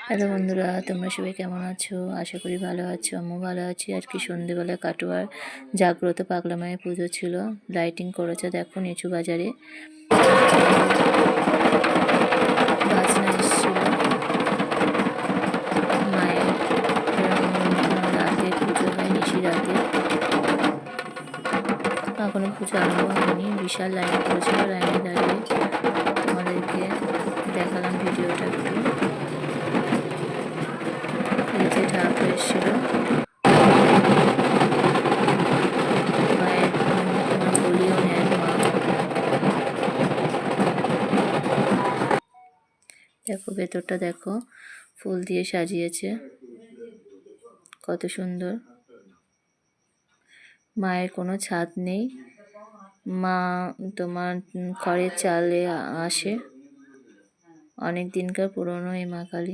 Hello বন্ধুরা, তোমরা সবাই কেমন আছো? আশা করি ভালো আছো। আমিও ভালো আছি। আজকে সন্ধেবেলা কাটোয়ার জাগ্রত পাগলা মায়ের পুজো ছিল। লাইটিং করেছে দেখো নিচু বাজারে। বাজনা এসেছিল মায়ের। রাতে পুজো হয় নিশি রাতে। এখনো পুজো আরম্ভ হয়নি। বিশাল লাইন করেছিল, লাইনে দাঁড়িয়ে তোমাদেরকে দেখালাম ভিডিওটা একটু। নিচে ঢাক এসেছিল মায়ের, তোমার বলিও নেন মা। দেখো ভেতরটা দেখো, ফুল দিয়ে সাজিয়েছে, কত সুন্দর। মায়ের কোনো ছাদ নেই, মা তোমার খড়ের চালে আসে। অনেক দিনকার পুরনো এই মা কালী।